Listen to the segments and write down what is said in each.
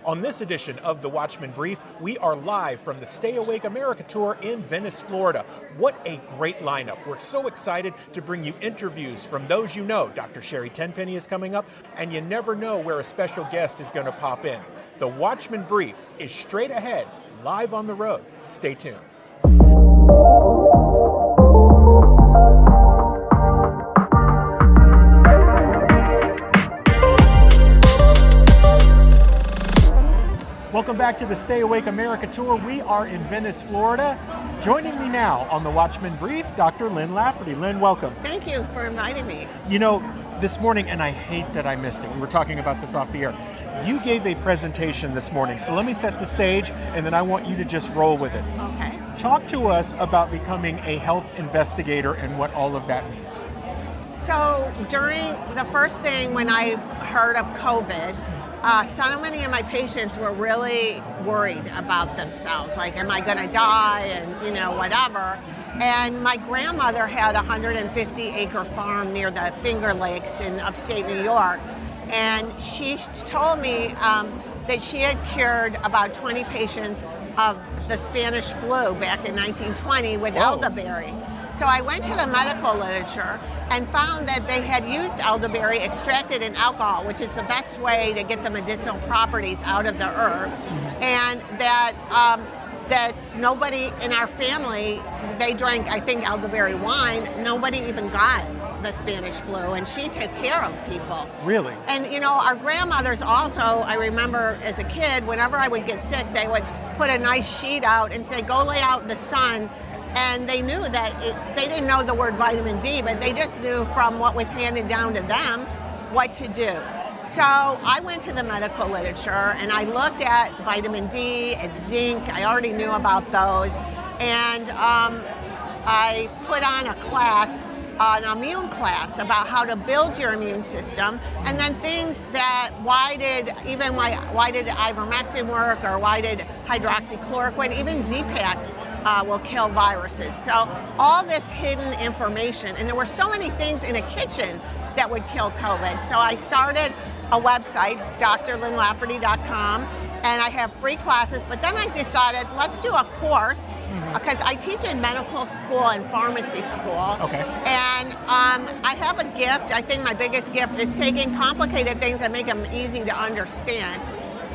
On this edition of the Watchmen Brief, we are live from the Stay Awake America Tour in Venice, Florida. What a great lineup. We're so excited to bring you interviews from those you know. Dr. Sherry Tenpenny is coming up, and you never know where a special guest is going to pop in. The Watchmen Brief is straight ahead, live on the road. Stay tuned. Welcome back to the Stay Awake America Tour. We are in Venice, Florida. Joining me now on the Watchmen Brief, Dr. Lynn Lafferty. Lynn, welcome. Thank you for inviting me. You know, this morning, and I hate that I missed it, we were talking about this off the air. You gave a presentation this morning, so let me set the stage, and then I want you to just roll with it. Okay. Talk to us about becoming a health investigator and what all of that means. So during the first thing when I heard of COVID, so many of my patients were really worried about themselves, like, am I going to die, and whatever. And my grandmother had a 150-acre farm near the Finger Lakes in upstate New York, and she told me that she had cured about 20 patients of the Spanish flu back in 1920 with elderberry. So I went to the medical literature and found that they had used elderberry extracted in alcohol, which is the best way to get the medicinal properties out of the herb, and that that nobody in our family, they drank, I think, elderberry wine. Nobody even got the Spanish flu, and she took care of people. Really? And our grandmothers also, I remember as a kid, whenever I would get sick, they would put a nice sheet out and say, go lay out in the sun. And they knew that they didn't know the word vitamin D, but they just knew from what was handed down to them what to do. So I went to the medical literature and I looked at vitamin D and zinc. I already knew about those. And I put on a class, an immune class, about how to build your immune system, and then things that why did ivermectin work, or why did hydroxychloroquine, even Z-Pak will kill viruses. So all this hidden information, and there were so many things in a kitchen that would kill COVID. So I started a website, drlynlafferty.com, and I have free classes, but then I decided, let's do a course, because I teach in medical school and pharmacy school. Okay. And I have a gift. I think my biggest gift is taking complicated things and make them easy to understand.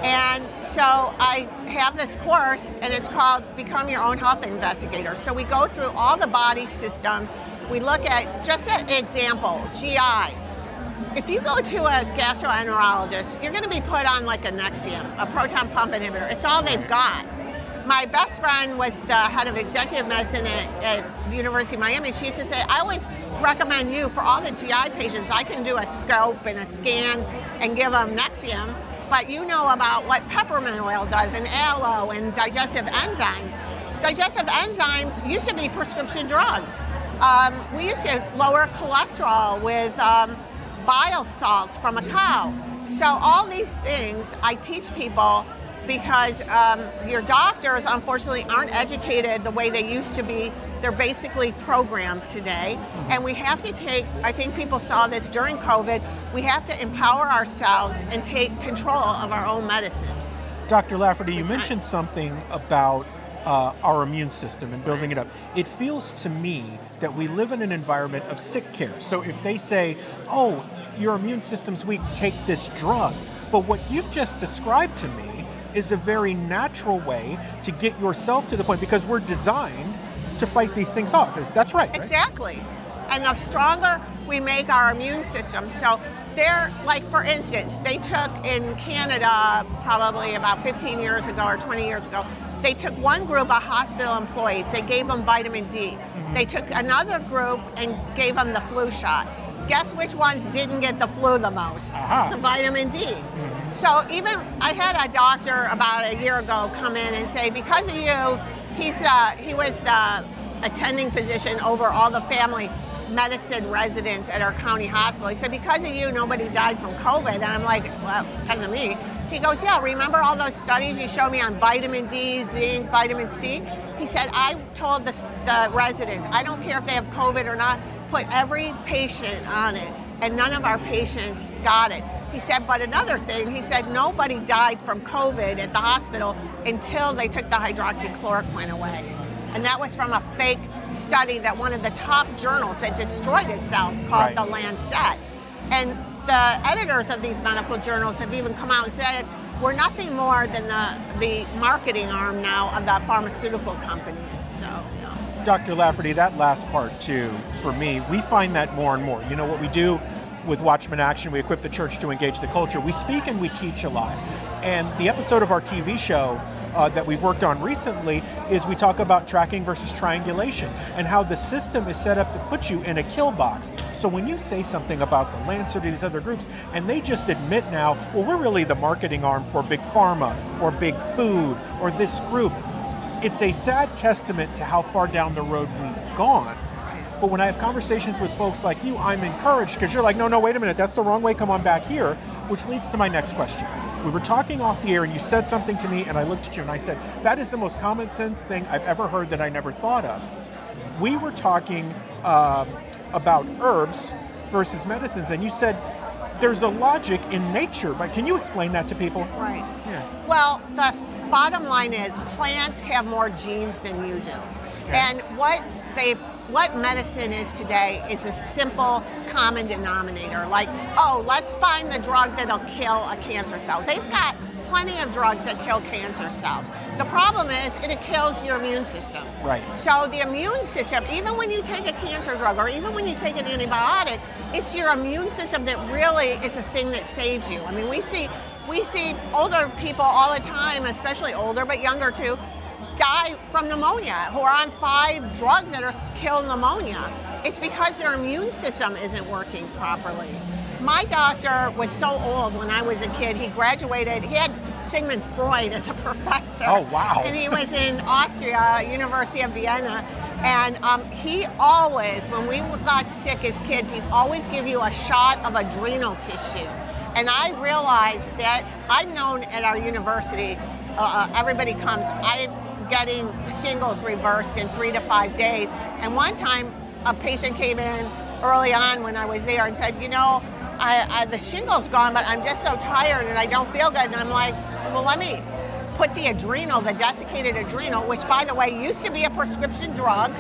And so I have this course, and it's called Become Your Own Health Investigator. So we go through all the body systems. We look at, just an example, GI. If you go to a gastroenterologist, you're going to be put on like a Nexium, a proton pump inhibitor. It's all they've got. My best friend was the head of executive medicine at the University of Miami. She used to say, I always recommend you for all the GI patients. I can do a scope and a scan and give them Nexium. But you know about what peppermint oil does, and aloe, and digestive enzymes. Digestive enzymes used to be prescription drugs. We used to lower cholesterol with bile salts from a cow. So all these things I teach people because your doctors, unfortunately, aren't educated the way they used to be. They're basically programmed today. And we have to take, I think people saw this during COVID, we have to empower ourselves and take control of our own medicine. Dr. Lafferty, you mentioned something about our immune system and building it up. It feels to me that we live in an environment of sick care. So if they say, oh, your immune system's weak, take this drug. But what you've just described to me is a very natural way to get yourself to the point, because we're designed to fight these things off. That's right? Exactly. And the stronger we make our immune system. So they're, like, for instance, they took in Canada probably about 15 years ago or 20 years ago, they took one group of hospital employees, they gave them vitamin D. They took another group and gave them the flu shot. Guess which ones didn't get the flu the most? The vitamin D. So even, I had a doctor about a year ago come in and say, because of you, he was the attending physician over all the family medicine residents at our county hospital. He said, because of you, nobody died from COVID. And I'm like, well, because of me. He goes, yeah, remember all those studies you showed me on vitamin D, zinc, vitamin C? He said, I told the residents, I don't care if they have COVID or not, put every patient on it. And none of our patients got it. He said, but another thing, he said, nobody died from COVID at the hospital until they took the hydroxychloroquine away. And that was from a fake study that one of the top journals that destroyed itself called The Lancet. And the editors of these medical journals have even come out and said, we're nothing more than the marketing arm now of the pharmaceutical companies. So, yeah. Dr. Lafferty, that last part too, for me, we find that more and more. You know what we do with Watchmen Action, we equip the church to engage the culture. We speak and we teach a lot. And the episode of our TV show that we've worked on recently is we talk about tracking versus triangulation and how the system is set up to put you in a kill box. So when you say something about the Lancet or these other groups, and they just admit now, well, we're really the marketing arm for big pharma or big food or this group, it's a sad testament to how far down the road we've gone. But when I have conversations with folks like you, I'm encouraged because you're like, no, wait a minute, that's the wrong way, come on back here, which leads to my next question. We were talking off the air and you said something to me and I looked at you and I said, that is the most common sense thing I've ever heard that I never thought of. We were talking about herbs versus medicines and you said there's a logic in nature, but can you explain that to people? Right. Yeah. Well, the bottom line is plants have more genes than you do. Okay. And what medicine is today is a simple common denominator. Like, oh, let's find the drug that'll kill a cancer cell. They've got plenty of drugs that kill cancer cells. The problem is it kills your immune system. Right. So the immune system, even when you take a cancer drug or even when you take an antibiotic, it's your immune system that really is the thing that saves you. I mean, we see older people all the time, especially older but younger too, die from pneumonia, who are on 5 drugs that are kill pneumonia. It's because their immune system isn't working properly. My doctor was so old when I was a kid. He graduated, he had Sigmund Freud as a professor. Oh, wow. And he was in Austria, University of Vienna. And he always, when we got sick as kids, he'd always give you a shot of adrenal tissue. And I realized that I've known at our university, everybody comes, getting shingles reversed in 3 to 5 days. And one time a patient came in early on when I was there and said, you know, the shingles gone, but I'm just so tired and I don't feel good. And I'm like, well, let me put the adrenal, the desiccated adrenal, which by the way used to be a prescription drug.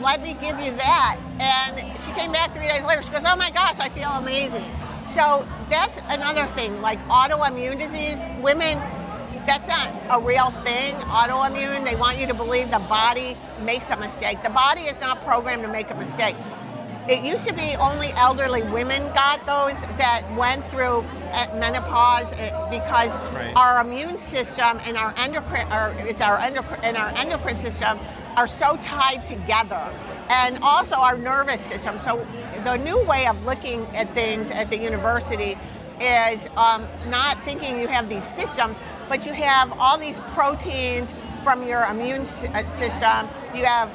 Let me give you that. And she came back 3 days later. She goes, oh my gosh, I feel amazing. So that's another thing, like autoimmune disease, women, that's not a real thing, autoimmune. They want you to believe the body makes a mistake. The body is not programmed to make a mistake. It used to be only elderly women got those that went through menopause because our immune system and our endocrine system are so tied together, and also our nervous system. So the new way of looking at things at the university is not thinking you have these systems, but you have all these proteins from your immune system. You have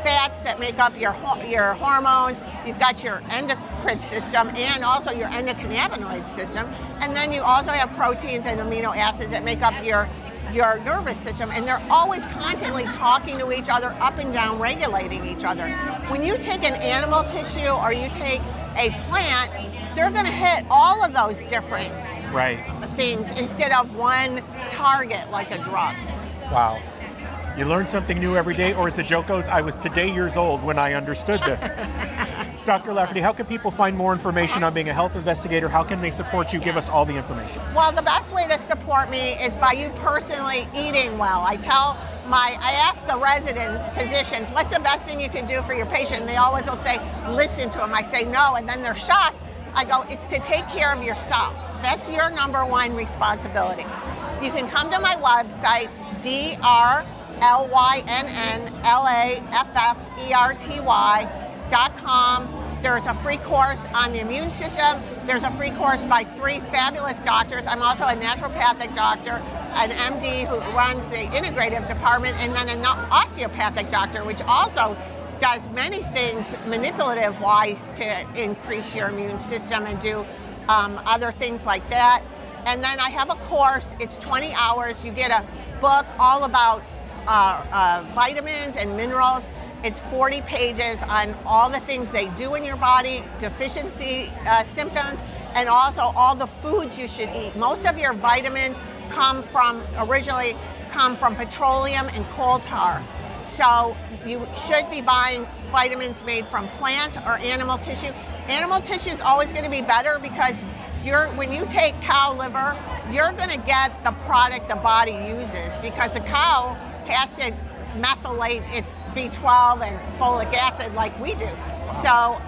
fats that make up your hormones. You've got your endocrine system and also your endocannabinoid system. And then you also have proteins and amino acids that make up your nervous system. And they're always constantly talking to each other, up and down, regulating each other. When you take an animal tissue or you take a plant, they're going to hit all of those different things instead of one target like a drug. Wow. You learn something new every day, or as the joke goes, I was today years old when I understood this. Dr. Lafferty, how can people find more information on being a health investigator? How can they support you? Give us all the information. Well, the best way to support me is by you personally eating well. I ask the resident physicians, what's the best thing you can do for your patient? And they always will say, listen to them. I say no, and then they're shocked. I go, it's to take care of yourself. That's your number one responsibility. You can come to my website, drlynnlafferty.com. There's a free course on the immune system. There's a free course by 3 fabulous doctors. I'm also a naturopathic doctor, an MD who runs the integrative department, and then an osteopathic doctor, which also does many things manipulative-wise to increase your immune system and do other things like that. And then I have a course, it's 20 hours. You get a book all about vitamins and minerals. It's 40 pages on all the things they do in your body, deficiency symptoms, and also all the foods you should eat. Most of your vitamins originally come from petroleum and coal tar. So you should be buying vitamins made from plants or animal tissue. Animal tissue is always going to be better because when you take cow liver, you're going to get the product the body uses because the cow has to methylate its B12 and folic acid like we do. So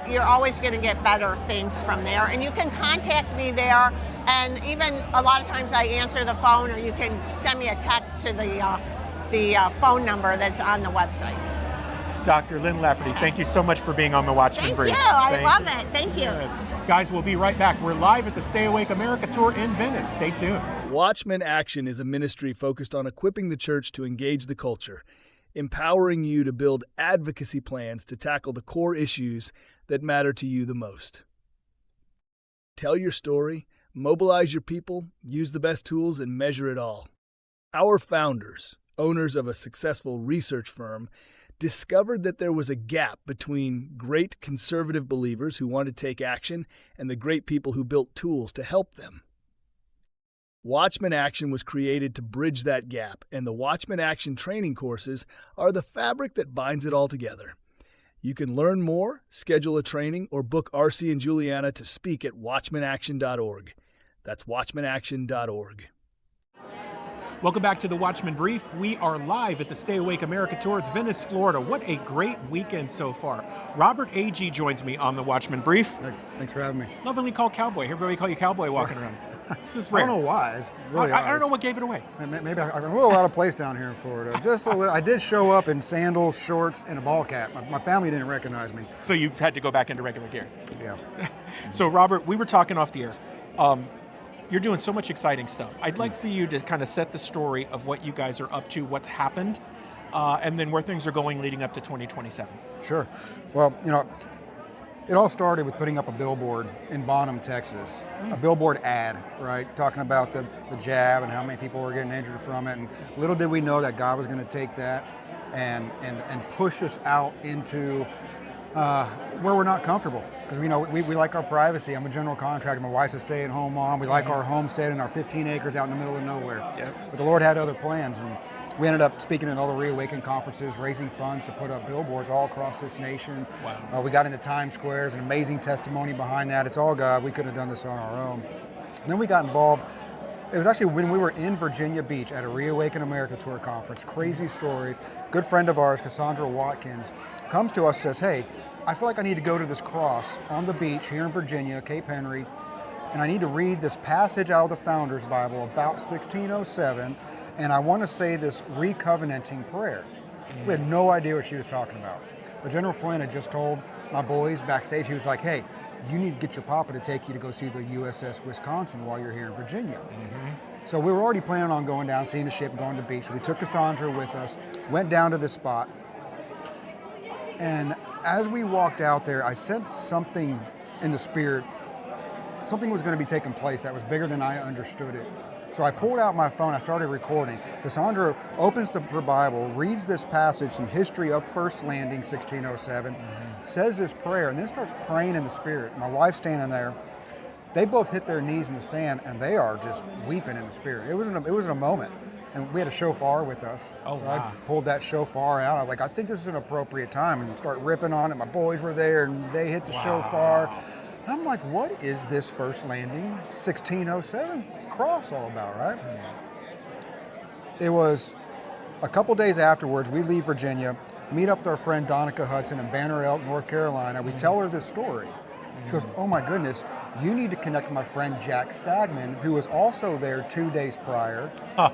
you're always going to get better things from there. And you can contact me there. And even a lot of times I answer the phone, or you can send me a text to the phone number that's on the website. Dr. Lynn Lafferty, thank you so much for being on the Watchmen Brief. Thank you. I love it. Thank you. Yes. Guys, we'll be right back. We're live at the Stay Awake America Tour in Venice. Stay tuned. Watchmen Action is a ministry focused on equipping the church to engage the culture, empowering you to build advocacy plans to tackle the core issues that matter to you the most. Tell your story, mobilize your people, use the best tools, and measure it all. Our founders, owners of a successful research firm, discovered that there was a gap between great conservative believers who want to take action and the great people who built tools to help them. Watchmen Action was created to bridge that gap, and the Watchmen Action training courses are the fabric that binds it all together. You can learn more, schedule a training, or book R.C. and Juliana to speak at watchmenaction.org. That's watchmenaction.org. Welcome back to the Watchmen Brief. We are live at the Stay Awake America Tour. It's Venice, Florida. What a great weekend so far. Robert A.G. joins me on the Watchmen Brief. Thanks for having me. Lovingly called Cowboy. Everybody call you Cowboy walking around. This is rare. I don't know why. It's really I don't know what gave it away. Maybe I'm a little out of place down here in Florida. Just a little. I did show up in sandals, shorts, and a ball cap. My family didn't recognize me. So you had to go back into regular gear. Yeah. So Robert, we were talking off the air. You're doing so much exciting stuff. I'd like for you to kind of set the story of what you guys are up to, what's happened, and then where things are going leading up to 2027. Sure. Well, it all started with putting up a billboard in Bonham, Texas. A billboard ad, right? Talking about the jab and how many people were getting injured from it. And little did we know that God was going to take that and push us out into where we're not comfortable. Because we like our privacy. I'm a general contractor. My wife's a stay-at-home mom. We like our homestead and our 15 acres out in the middle of nowhere. Yep. But the Lord had other plans, and we ended up speaking at all the Reawaken conferences, raising funds to put up billboards all across this nation. Wow. We got into Times Square. There's an amazing testimony behind that. It's all God. We couldn't have done this on our own. And then we got involved. It was actually when we were in Virginia Beach at a Reawaken America Tour conference. Crazy story. Good friend of ours, Cassandra Watkins, comes to us and says, hey, I feel like I need to go to this cross on the beach here in Virginia, Cape Henry, and I need to read this passage out of the Founders Bible about 1607, and I want to say this recovenanting prayer. We had no idea what she was talking about. But General Flynn had just told my boys backstage, he was like, hey, you need to get your papa to take you to go see the USS Wisconsin while you're here in Virginia. So we were already planning on going down, seeing the ship, going to the beach. So we took Cassandra with us, went down to this spot, and as we walked out there, I sensed something in the spirit. Something was going to be taking place that was bigger than I understood it. So I pulled out my phone, I started recording. Cassandra opens her Bible, reads this passage, some history of First Landing, 1607, says this prayer, and then starts praying in the spirit. My wife's standing there. They both hit their knees in the sand, and they are just weeping in the spirit. It was in a moment. And we had a shofar with us. Oh, so wow. I pulled that shofar out. I was like, I think this is an appropriate time, and start ripping on it. My boys were there, and they hit the shofar. And I'm like, what is this First Landing 1607 cross all about, right? It was a couple days afterwards, we leave Virginia, meet up with our friend Donica Hudson in Banner Elk, North Carolina. We tell her this story. She goes, oh my goodness, you need to connect with my friend Jack Stagman, who was also there 2 days prior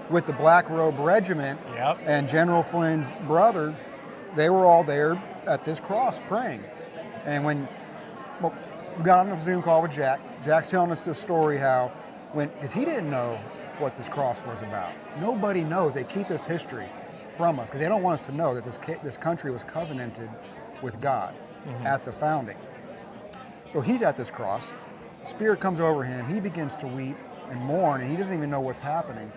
with the Black Robe Regiment. Yep. And General Flynn's brother. They were all there at this cross praying. And we got on a Zoom call with Jack. Jack's telling us this story because he didn't know what this cross was about. Nobody knows. They keep this history from us because they don't want us to know that this country was covenanted with God at the founding. So he's at this cross. The Spirit comes over him. He begins to weep and mourn, and he doesn't even know what's happening.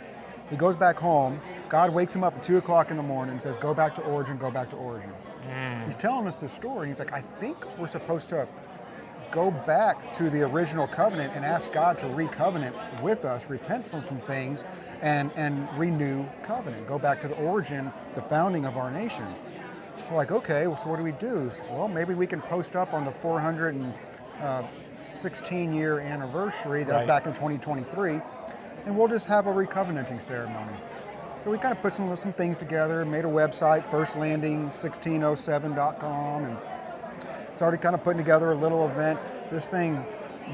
He goes back home. God wakes him up at 2 o'clock in the morning and says, go back to origin, go back to origin. He's telling us this story. He's like, I think we're supposed to go back to the original covenant and ask God to recovenant with us, repent from some things, and renew covenant. Go back to the origin, the founding of our nation. We're like, okay, well, so what do we do? So, well, maybe we can post up on the 416-year anniversary. That's back in 2023, and we'll just have a recovenanting ceremony. So we kind of put some things together, made a website, firstlanding1607.com, and started kind of putting together a little event. This thing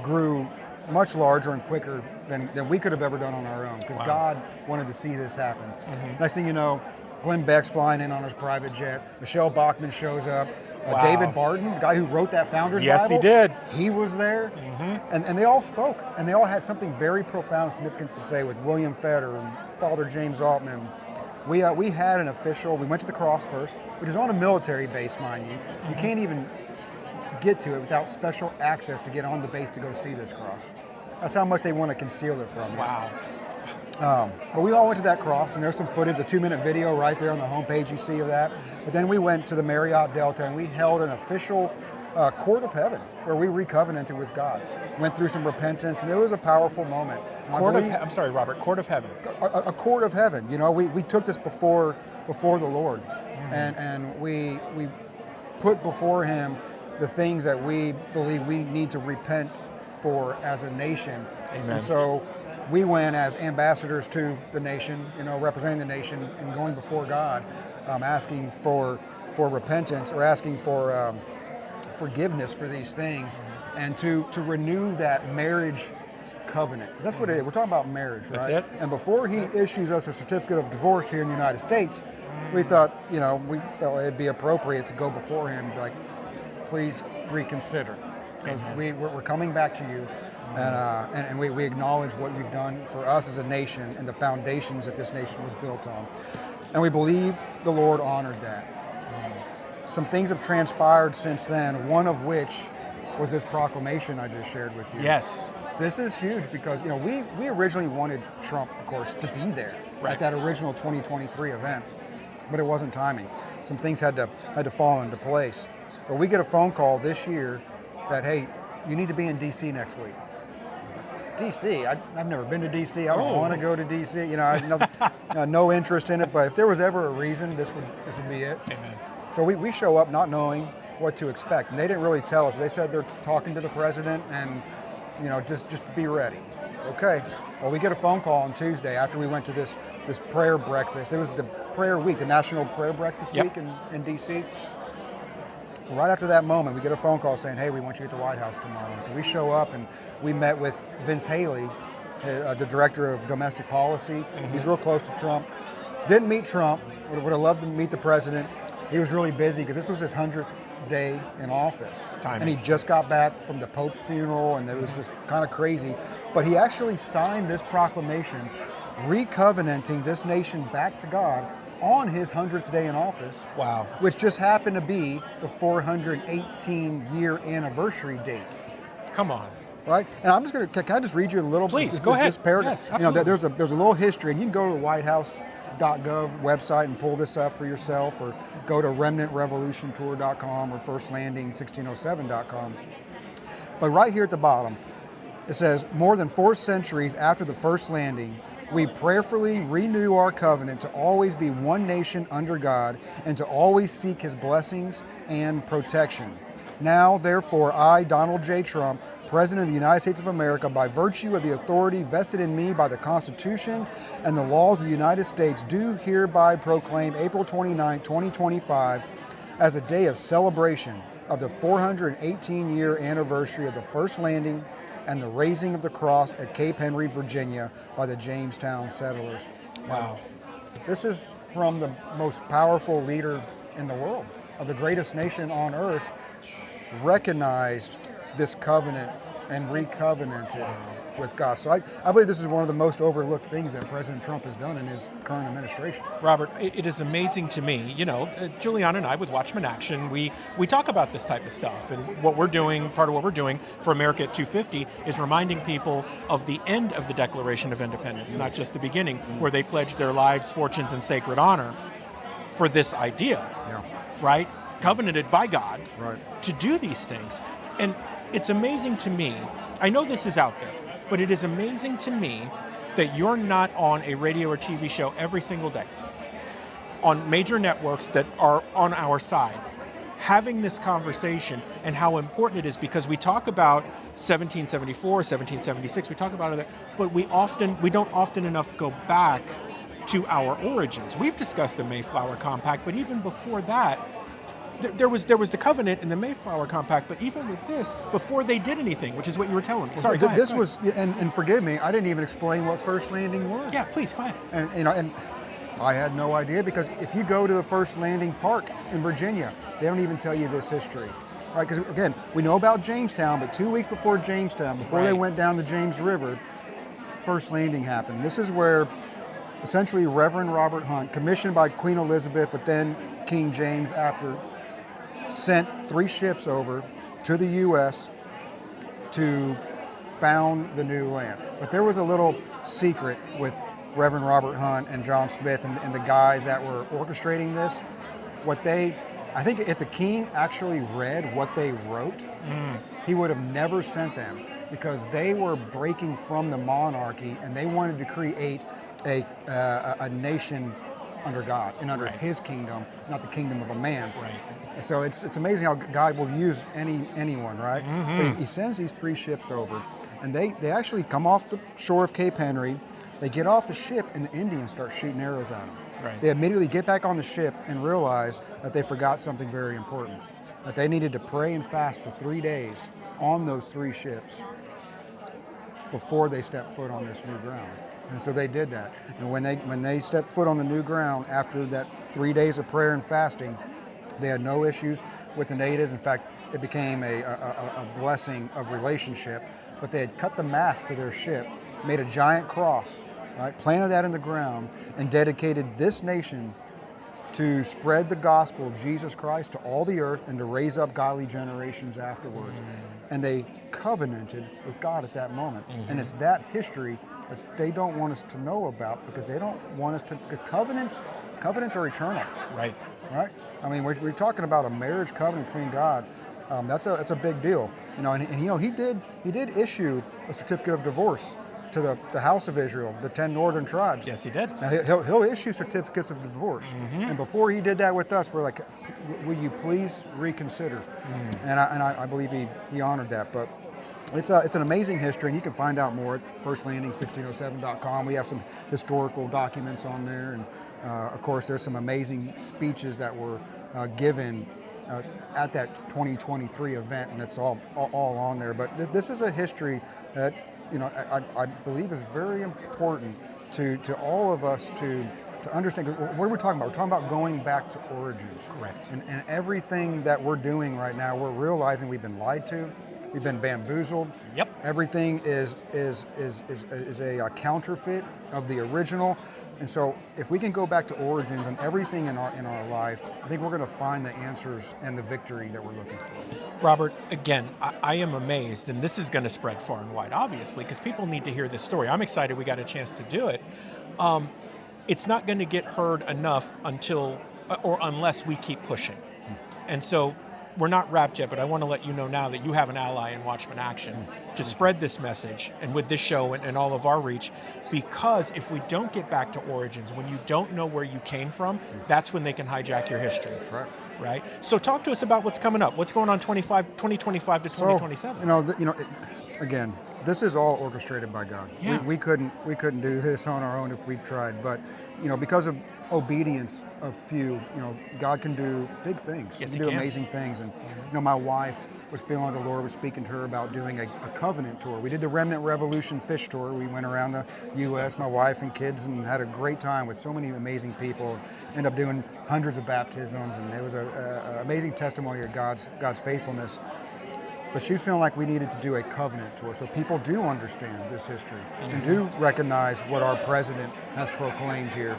grew much larger and quicker than we could have ever done on our own, because God wanted to see this happen. Next thing you know, Glenn Beck's flying in on his private jet. Michelle Bachmann shows up. David Barton, the guy who wrote that Founders Bible. Yes, he did. He was there. And they all spoke. And they all had something very profound and significant to say, with William Fetter and Father James Altman. We had an official, we went to the cross first, which is on a military base, mind you. You can't even get to it without special access to get on the base to go see this cross. That's how much they want to conceal it from you. Wow. But we all went to that cross, and there's some footage, a 2-minute video right there on the homepage you see of that. But then we went to the Marriott Delta, and we held an official court of heaven where we recovenanted with God. Went through some repentance, and it was a powerful moment. I'm sorry, Robert, court of heaven. A court of heaven. You know, we took this before the Lord, and we put before Him the things that we believe we need to repent for as a nation. Amen. And so we went as ambassadors to the nation, you know, representing the nation and going before God, asking for repentance, or asking for forgiveness for these things, and to renew that marriage covenant. 'Cause that's what it is. We're talking about marriage, right? That's it. And before He issues us a certificate of divorce here in the United States, we thought, you know, we felt it'd be appropriate to go before Him, like, please reconsider, because we're coming back to you. And we acknowledge what you've done for us as a nation and the foundations that this nation was built on. And we believe the Lord honored that. Some things have transpired since then, one of which was this proclamation I just shared with you. Yes. This is huge because, you know, we originally wanted Trump, of course, to be there at that original 2023 event, but it wasn't timing. Some things had to fall into place. But we get a phone call this year that, hey, you need to be in D.C. next week. D.C. I've never been to D.C. I don't want to go to D.C. You know, I have no interest in it. But if there was ever a reason, this would be it. Amen. So we show up not knowing what to expect, and they didn't really tell us. They said they're talking to the president, and, you know, just be ready. Okay. Well, we get a phone call on Tuesday after we went to this prayer breakfast. It was the prayer week, the National Prayer Breakfast Week in D.C. So right after that moment, we get a phone call saying, hey, we want you at the White House tomorrow. So we show up, and we met with Vince Haley, the director of domestic policy. He's real close to Trump. Didn't meet Trump. Would have loved to meet the president. He was really busy because this was his 100th day in office. And he just got back from the Pope's funeral, and it was just kind of crazy. But he actually signed this proclamation recovenanting this nation back to God on his 100th day in office. Wow. Which just happened to be the 418-year anniversary date. Come on. Right? And I'm just going to, can I just read you a little? Please, go ahead. This paragraph. Yes, you know, absolutely. there's a little history, and you can go to the whitehouse.gov website and pull this up for yourself, or go to remnantrevolutiontour.com or firstlanding1607.com. But right here at the bottom, it says, more than 4 centuries after the first landing, we prayerfully renew our covenant to always be one nation under God and to always seek His blessings and protection. Now, therefore, I, Donald J. Trump, President of the United States of America, by virtue of the authority vested in me by the Constitution and the laws of the United States, do hereby proclaim April 29, 2025 as a day of celebration of the 418-year anniversary of the first landing and the raising of the cross at Cape Henry, Virginia by the Jamestown settlers. Wow. This is from the most powerful leader in the world, of the greatest nation on earth, recognized this covenant and recovenanted with God. So I believe this is one of the most overlooked things that President Trump has done in his current administration. Robert, it is amazing to me. You know, Juliana and I with Watchmen Action, we talk about this type of stuff. And what we're doing, part of what we're doing for America at 250 is reminding people of the end of the Declaration of Independence, not just the beginning, where they pledged their lives, fortunes, and sacred honor for this idea, right? Covenanted by God to do these things. And It's amazing to me. I know this is out there, but it is amazing to me that you're not on a radio or TV show every single day on major networks that are on our side, having this conversation and how important it is, because we talk about 1774, 1776, we talk about it, but we don't often enough go back to our origins. We've discussed the Mayflower Compact, but even before that, there was the covenant in the Mayflower Compact, but even with this, before they did anything, which is what you were telling me. Sorry, go ahead, This was, and forgive me, I didn't even explain what first landing was. Yeah, please, go ahead. And I had no idea, because if you go to the first landing park in Virginia, they don't even tell you this history. Right? Because again, we know about Jamestown, but 2 weeks before Jamestown, before they went down the James River, first landing happened. This is where essentially Reverend Robert Hunt, commissioned by Queen Elizabeth, but then King James after, sent 3 ships over to the U.S. to found the new land. But there was a little secret with Reverend Robert Hunt and John Smith and the guys that were orchestrating this. I think if the king actually read what they wrote, he would have never sent them, because they were breaking from the monarchy and they wanted to create a nation under God and under His kingdom, not the kingdom of a man. Right. So it's amazing how God will use anyone, right? But he sends these 3 ships over, and they actually come off the shore of Cape Henry. They get off the ship, and the Indians start shooting arrows at them. Right. They immediately get back on the ship and realize that they forgot something very important, that they needed to pray and fast for 3 days on those 3 ships before they stepped foot on this new ground. And so they did that. And when they stepped foot on the new ground after that 3 days of prayer and fasting, they had no issues with the natives. In fact, it became a blessing of relationship. But they had cut the mast to their ship, made a giant cross, right, planted that in the ground, and dedicated this nation to spread the gospel of Jesus Christ to all the earth and to raise up godly generations afterwards. And they covenanted with God at that moment. And it's that history that they don't want us to know about, because they don't want us to. Covenants are eternal. Right. I mean, we're talking about a marriage covenant between God. That's a big deal. He did issue a certificate of divorce to the house of Israel, the 10 northern tribes. Yes, he did. Now, he'll issue certificates of divorce. And before he did that with us, we're like, will you please reconsider? And I believe he honored that. But it's an amazing history, and you can find out more at firstlanding1607.com. We have some historical documents on there, and of course there's some amazing speeches that were given at that 2023 event, and it's all on there. But this is a history that I believe is very important to all of us to understand. What are we talking about? We're talking about going back to origins. Correct. And everything that we're doing right now, we're realizing we've been lied to. We've been bamboozled. Yep. Everything is a counterfeit of the original. And so if we can go back to origins and everything in our life, I think we're going to find the answers and the victory that we're looking for. Robert, again, I am amazed, and this is going to spread far and wide, obviously, because people need to hear this story. I'm excited we got a chance to do it. It's not going to get heard enough unless we keep pushing. And so we're not wrapped yet, but I want to let you know now that you have an ally in Watchmen Action to spread this message, and with this show and all of our reach, because if we don't get back to origins, when you don't know where you came from, that's when they can hijack your history. That's right. Right? So talk to us about what's coming up. What's going on 2025 to 2027? Again, this is all orchestrated by God. Yeah. We couldn't do this on our own if we tried, but because of obedience of few, God can do big things. Yes, he can do amazing things. And my wife was feeling the Lord was speaking to her about doing a covenant tour. We did the Remnant Revolution fish tour. We went around the U.S., my wife and kids, and had a great time with so many amazing people. Ended up doing hundreds of baptisms, and it was an amazing testimony of God's faithfulness. But she was feeling like we needed to do a covenant tour so people do understand this history and do recognize what our president has proclaimed here.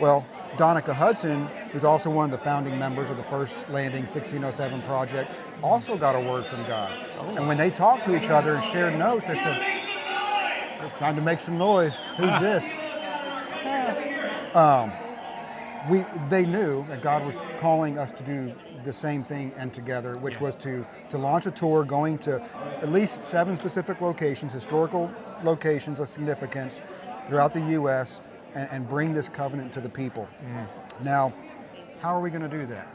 Well, Donica Hudson, who's also one of the founding members of the First Landing 1607 project, also got a word from God. And when they talked to each other and shared notes, they said, it's time to make some noise. Who's this? they knew that God was calling us to do the same thing and together, which was to launch a tour going to at least 7 specific locations, historical locations of significance throughout the U.S., and bring this covenant to the people. Now, how are we going to do that?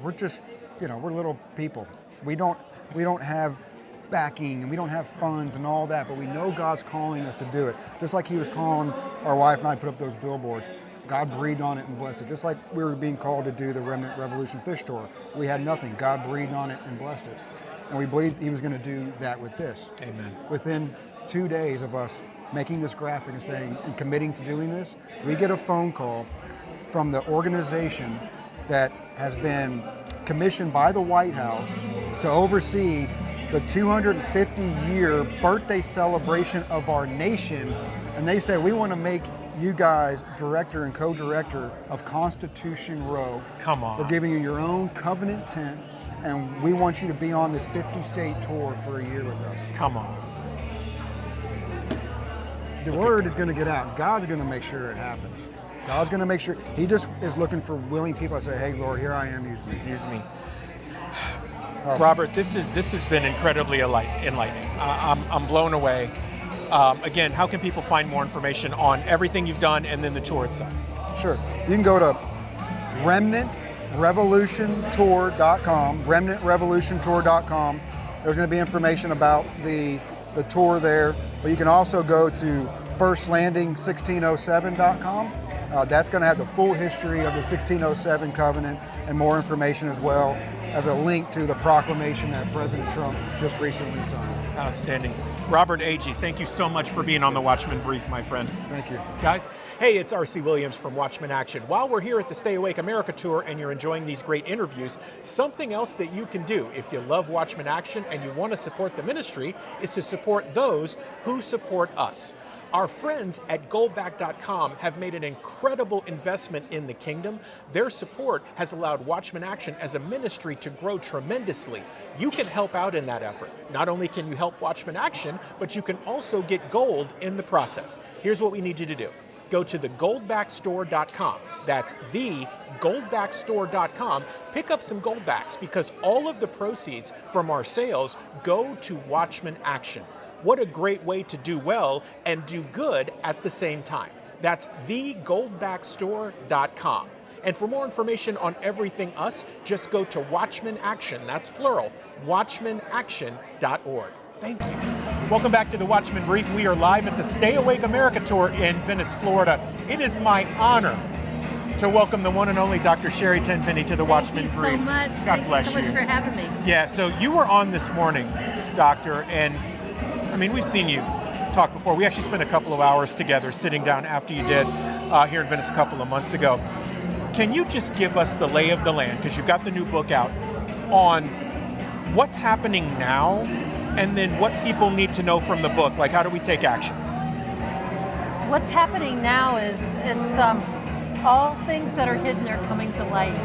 We're just, we're little people. We don't have backing, and we don't have funds and all that, but we know God's calling us to do it. Just like He was calling our wife and I to put up those billboards. God breathed on it and blessed it. Just like we were being called to do the Remnant Revolution Fish Tour. We had nothing. God breathed on it and blessed it. And we believed He was going to do that with this. Amen. Within 2 days of us making this graphic and saying and committing to doing this, we get a phone call from the organization that has been commissioned by the White House to oversee the 250-year birthday celebration of our nation, and they say, we want to make you guys director and co-director of Constitution Row. Come on. We're giving you your own covenant tent, and we want you to be on this 50-state tour for a year with us. Come on. The word is going to get out. God's going to make sure it happens. God's going to make sure. He just is looking for willing people to say, hey, Lord, here I am, use me. Use me. Robert, this has been incredibly enlightening. I'm blown away. Again, how can people find more information on everything you've done and then the tour itself? Sure. You can go to remnantrevolutiontour.com, remnantrevolutiontour.com. There's going to be information about the tour there, but you can also go to firstlanding1607.com. That's going to have the full history of the 1607 covenant and more information, as well as a link to the proclamation that President Trump just recently signed. Outstanding. Robert Agee, thank you so much for being on the Watchmen Brief, my friend. Thank you. Guys, hey, it's R.C. Williams from Watchmen Action. While we're here at the Stay Awake America Tour and you're enjoying these great interviews, something else that you can do if you love Watchmen Action and you want to support the ministry is to support those who support us. Our friends at goldback.com have made an incredible investment in the kingdom. Their support has allowed Watchmen Action as a ministry to grow tremendously. You can help out in that effort. Not only can you help Watchmen Action, but you can also get gold in the process. Here's what we need you to do. Go to thegoldbackstore.com. That's thegoldbackstore.com. Pick up some goldbacks because all of the proceeds from our sales go to Watchmen Action. What a great way to do well and do good at the same time. That's thegoldbackstore.com. And for more information on everything us, just go to Watchmen Action, that's plural, watchmenaction.org. Thank you. Welcome back to the Watchmen Brief. We are live at the Stay Awake America Tour in Venice, Florida. It is my honor to welcome the one and only Dr. Sherry Tenpenny to the Watchmen Brief. Thank you so much. God bless you. Thank you so much for having me. Yeah, so you were on this morning, Doctor, and I mean, we've seen you talk before. We actually spent a couple of hours together sitting down after you did here in Venice a couple of months ago. Can you just give us the lay of the land, because you've got the new book out, on what's happening now and then what people need to know from the book? Like, how do we take action? What's happening now is it's all things that are hidden are coming to light.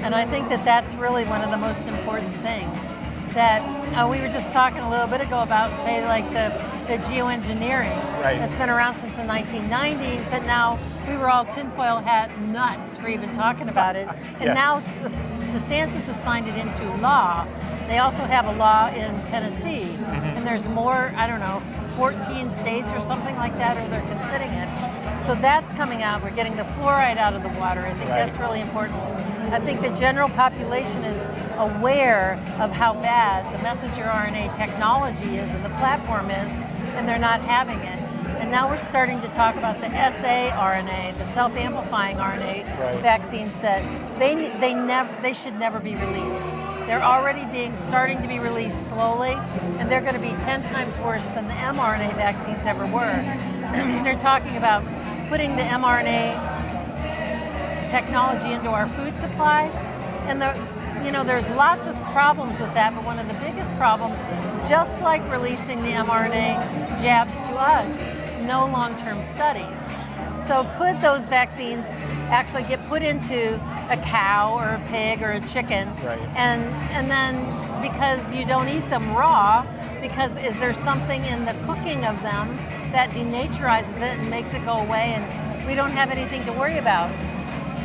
And I think that that's really one of the most important things. That we were just talking a little bit ago about, say, like the geoengineering that's been around since the 1990s, that now we were all tinfoil hat nuts for even talking about it. And now DeSantis has signed it into law. They also have a law in Tennessee. And there's more, 14 states or something like that, or they're considering it. So that's coming out. We're getting the fluoride out of the water. I think that's really important. I think the general population is aware of how bad the messenger RNA technology is and the platform is, and they're not having it. And now we're starting to talk about the saRNA, the self-amplifying RNA vaccines that they should never be released. They're already starting to be released slowly, and they're going to be 10 times worse than the mRNA vaccines ever were. They're talking about putting the mRNA technology into our food supply, and there's lots of problems with that, but one of the biggest problems, just like releasing the mRNA jabs to us, no long-term studies. So could those vaccines actually get put into a cow or a pig or a chicken, and then because you don't eat them raw, because is there something in the cooking of them that denaturizes it and makes it go away, and we don't have anything to worry about?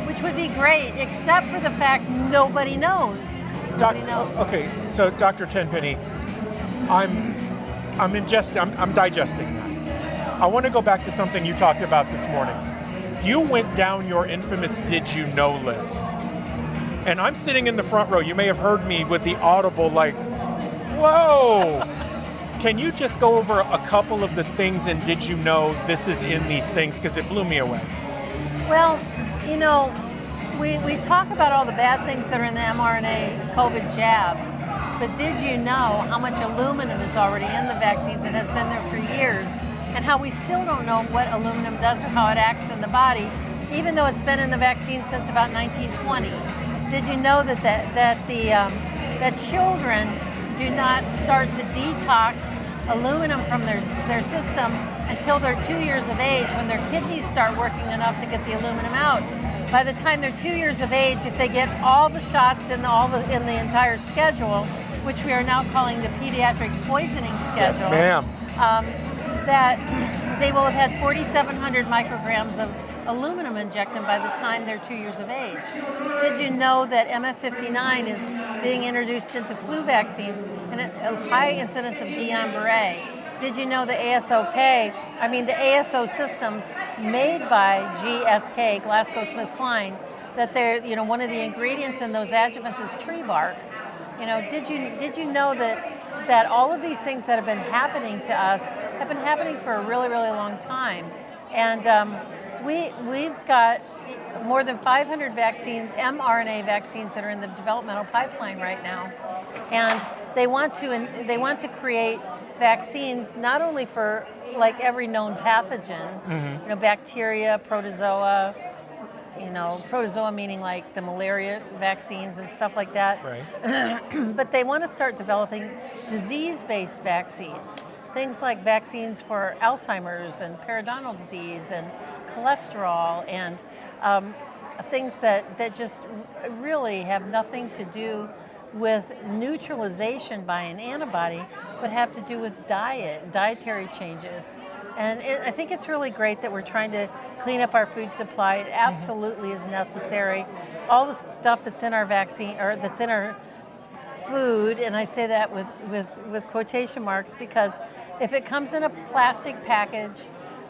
which would be great, except for the fact nobody knows. Nobody knows. Okay, so Dr. Tenpenny, I'm digesting that. I want to go back to something you talked about this morning. You went down your infamous "Did you know" list, and I'm sitting in the front row. You may have heard me with the audible, like, "Whoa!" Can you just go over a couple of the things and did you know this is in these things? Because it blew me away. Well, you know, we talk about all the bad things that are in the mRNA COVID jabs, but did you know how much aluminum is already in the vaccines and has been there for years, and how we still don't know what aluminum does or how it acts in the body, even though it's been in the vaccine since about 1920? Did you know that children do not start to detox aluminum from their system until they're 2 years of age, when their kidneys start working enough to get the aluminum out? By the time they're 2 years of age, if they get all the shots in the entire schedule, which we are now calling the pediatric poisoning schedule, Yes, ma'am. that they will have had 4,700 micrograms of aluminum injected by the time they're 2 years of age. Did you know that MF59 is being introduced into flu vaccines and a high incidence of Guillain-Barré? Did you know the ASO systems made by GSK, GlaxoSmithKline, that they're, one of the ingredients in those adjuvants is tree bark? Did you know that all of these things that have been happening to us have been happening for a really, really long time? And we've got more than 500 vaccines, mRNA vaccines, that are in the developmental pipeline right now, and they want to create vaccines not only for like every known pathogen, bacteria, protozoa, protozoa meaning like the malaria vaccines and stuff like that. Right. But they want to start developing disease-based vaccines, things like vaccines for Alzheimer's and periodontal disease and cholesterol and things that just really have nothing to do with neutralization by an antibody, but have to do with dietary changes. And I think it's really great that we're trying to clean up our food supply. It absolutely is necessary. All the stuff that's in our vaccine, or that's in our food, and I say that with quotation marks, because if it comes in a plastic package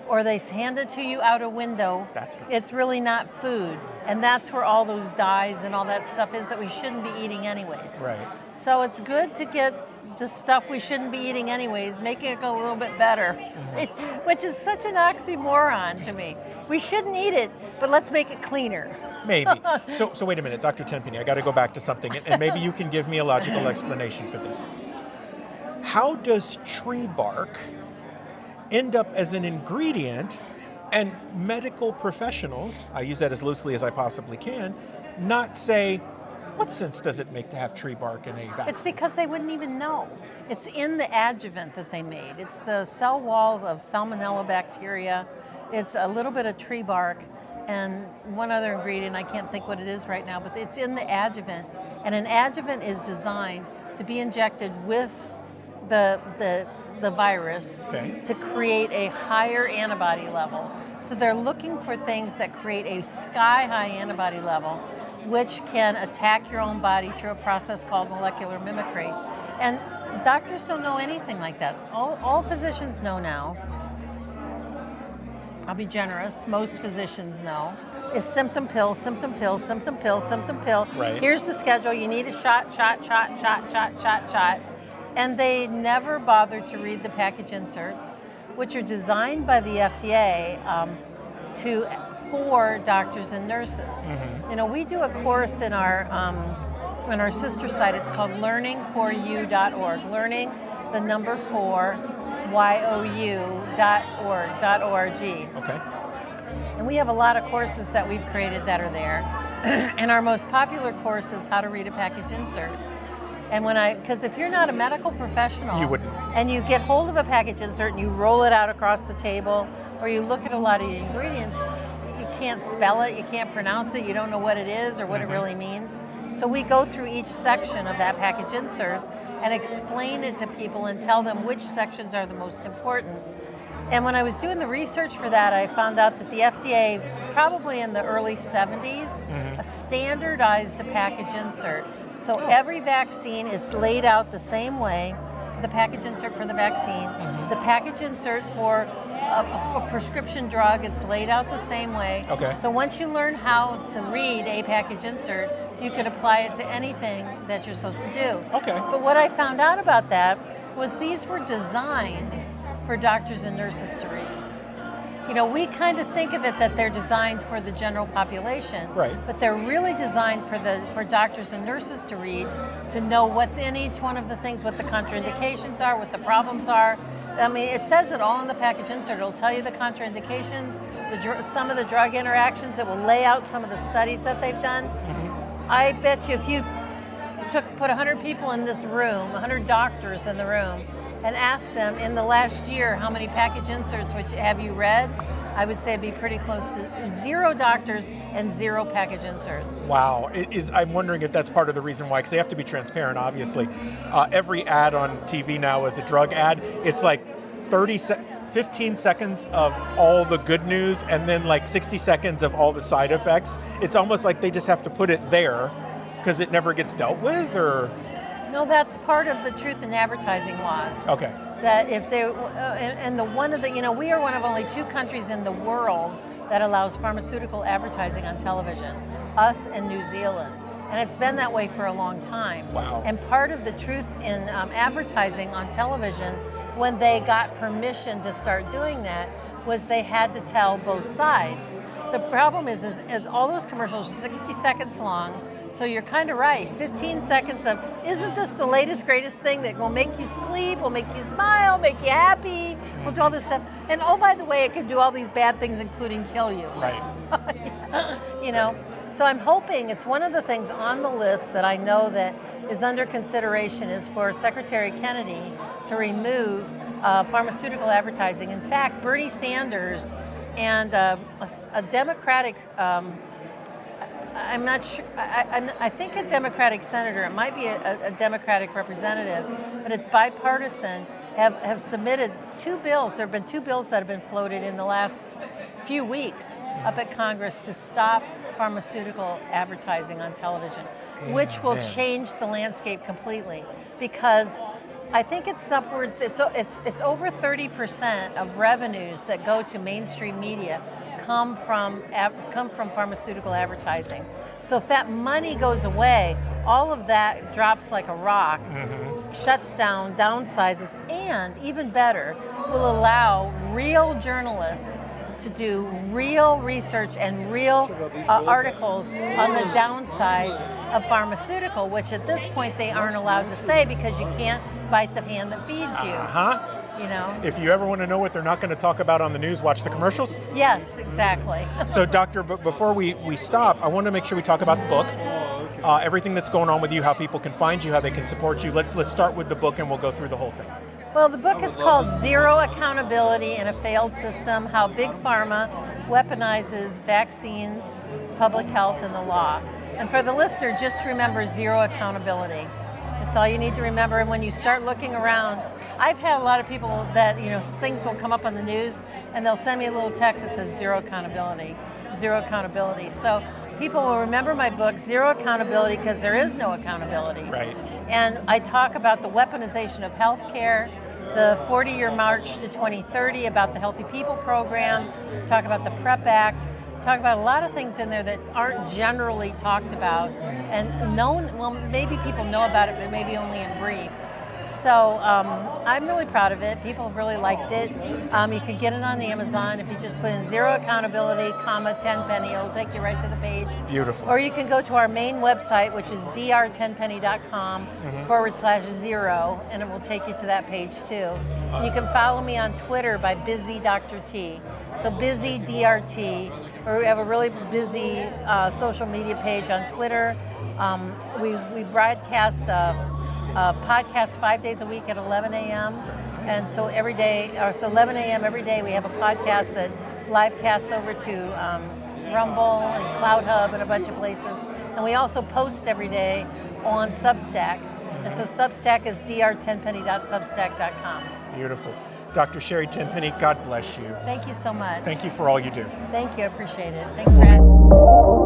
or they hand it to you out a window, it's really not food. And that's where all those dyes and all that stuff is that we shouldn't be eating anyways. Right. So it's good to get the stuff we shouldn't be eating anyways, making it go a little bit better, which is such an oxymoron to me. We shouldn't eat it, but let's make it cleaner. Maybe. So wait a minute, Dr. Tenpenny, I got to go back to something, and maybe you can give me a logical explanation for this. How does tree bark end up as an ingredient, and medical professional,s I use that as loosely as I possibly can, not say, what sense does it make to have tree bark in a vaccine? It's because they wouldn't even know. It's in the adjuvant that they made. It's the cell walls of Salmonella bacteria. It's a little bit of tree bark and one other ingredient, I can't think what it is right now, but it's in the adjuvant. And an adjuvant is designed to be injected with the virus to create a higher antibody level. So they're looking for things that create a sky-high antibody level, which can attack your own body through a process called molecular mimicry. And doctors don't know anything like that. All physicians know now, I'll be generous, most physicians know, is symptom pill, symptom pill, symptom pill, symptom pill. Right. Here's the schedule, you need a shot. And they never bother to read the package inserts, which are designed by the FDA for doctors and nurses. We do a course in our sister site. It's called learning4u.org. Learning, the number 4, YOU.org. Okay. And we have a lot of courses that we've created that are there. And our most popular course is how to read a package insert. And because if you're not a medical professional, you wouldn't. And you get hold of a package insert and you roll it out across the table, or you look at a lot of the ingredients, you can't spell it, you can't pronounce it, you don't know what it is or what it really means. So we go through each section of that package insert and explain it to people and tell them which sections are the most important. And when I was doing the research for that, I found out that the FDA probably in the early 70s, a standardized package insert. So every vaccine is laid out the same way. The package insert for the vaccine, the package insert for a prescription drug, it's laid out the same way. Okay. So once you learn how to read a package insert, you can apply it to anything that you're supposed to do. Okay. But what I found out about that was these were designed for doctors and nurses to read. You know, we kind of think of it that they're designed for the general population, right? But they're really designed for doctors and nurses to read, to know what's in each one of the things, what the contraindications are, what the problems are. I mean, it says it all in the package insert. It'll tell you the contraindications, some of the drug interactions. It will lay out some of the studies that they've done. I bet you if you put 100 people in this room, 100 doctors in the room, and asked them in the last year how many package inserts have you read, I would say it'd be pretty close to 0 doctors and 0 package inserts. Wow. I'm wondering if that's part of the reason why, because they have to be transparent, obviously. Every ad on TV now is a drug ad. It's like 15 seconds of all the good news and then like 60 seconds of all the side effects. It's almost like they just have to put it there because it never gets dealt with, or? No, that's part of the truth in advertising laws. Okay. That if they, we are one of only 2 countries in the world that allows pharmaceutical advertising on television, us and New Zealand. And it's been that way for a long time. Wow. And part of the truth in advertising on television, when they got permission to start doing that, was they had to tell both sides. The problem is all those commercials are 60 seconds long. So you're kind of right. 15 seconds of, isn't this the latest, greatest thing that will make you sleep, will make you smile, make you happy, will do all this stuff. And oh, by the way, it can do all these bad things, including kill you. Right. You know, so I'm hoping it's one of the things on the list that I know that is under consideration is for Secretary Kennedy to remove pharmaceutical advertising. In fact, Bernie Sanders and a Democratic I'm not sure. I think a Democratic senator, it might be a Democratic representative, but it's bipartisan, have submitted 2 bills. There have been 2 bills that have been floated in the last few weeks up at Congress to stop pharmaceutical advertising on television, which will change the landscape completely. Because I think it's upwards, it's over 30% of revenues that go to mainstream media come from pharmaceutical advertising. So if that money goes away, all of that drops like a rock, shuts down, downsizes, and even better, will allow real journalists to do real research and real articles on the downsides of pharmaceutical, which at this point they aren't allowed to say because you can't bite the hand that feeds you. You know? If you ever want to know what they're not going to talk about on the news, watch the commercials. Yes, exactly. So, Doctor, before we stop, I want to make sure we talk about the book, everything that's going on with you, how people can find you, how they can support you. Let's start with the book, and we'll go through the whole thing. Well, the book is called Zero Accountability in a Failed System: How Big Pharma Weaponizes Vaccines, Public Health, and the Law. And for the listener, just remember zero accountability. That's all you need to remember. And when you start looking around, I've had a lot of people that, things will come up on the news and they'll send me a little text that says zero accountability. So people will remember my book, Zero Accountability, because there is no accountability. Right. And I talk about the weaponization of healthcare, the 40-year march to 2030, about the Healthy People program, talk about the PrEP Act, talk about a lot of things in there that aren't generally talked about and known. Well, maybe people know about it, but maybe only in brief. So I'm really proud of it. People have really liked it. You can get it on Amazon if you just put in Zero Accountability, 10 penny. It'll take you right to the page. Beautiful. Or you can go to our main website, which is dr10penny.com /0, and it will take you to that page too. You can follow me on Twitter by Busy Dr. T. So Busy DRT. Or we have a really busy social media page on Twitter. We broadcast podcast 5 days a week at 11 a.m. And so 11 a.m. every day we have a podcast that live casts over to Rumble and Cloud Hub and a bunch of places. And we also post every day on Substack. And so Substack is dr10penny.substack.com. Beautiful. Dr. Sherry Tenpenny, God bless you. Thank you so much. Thank you for all you do. Thank you. I appreciate it. Thanks for having me.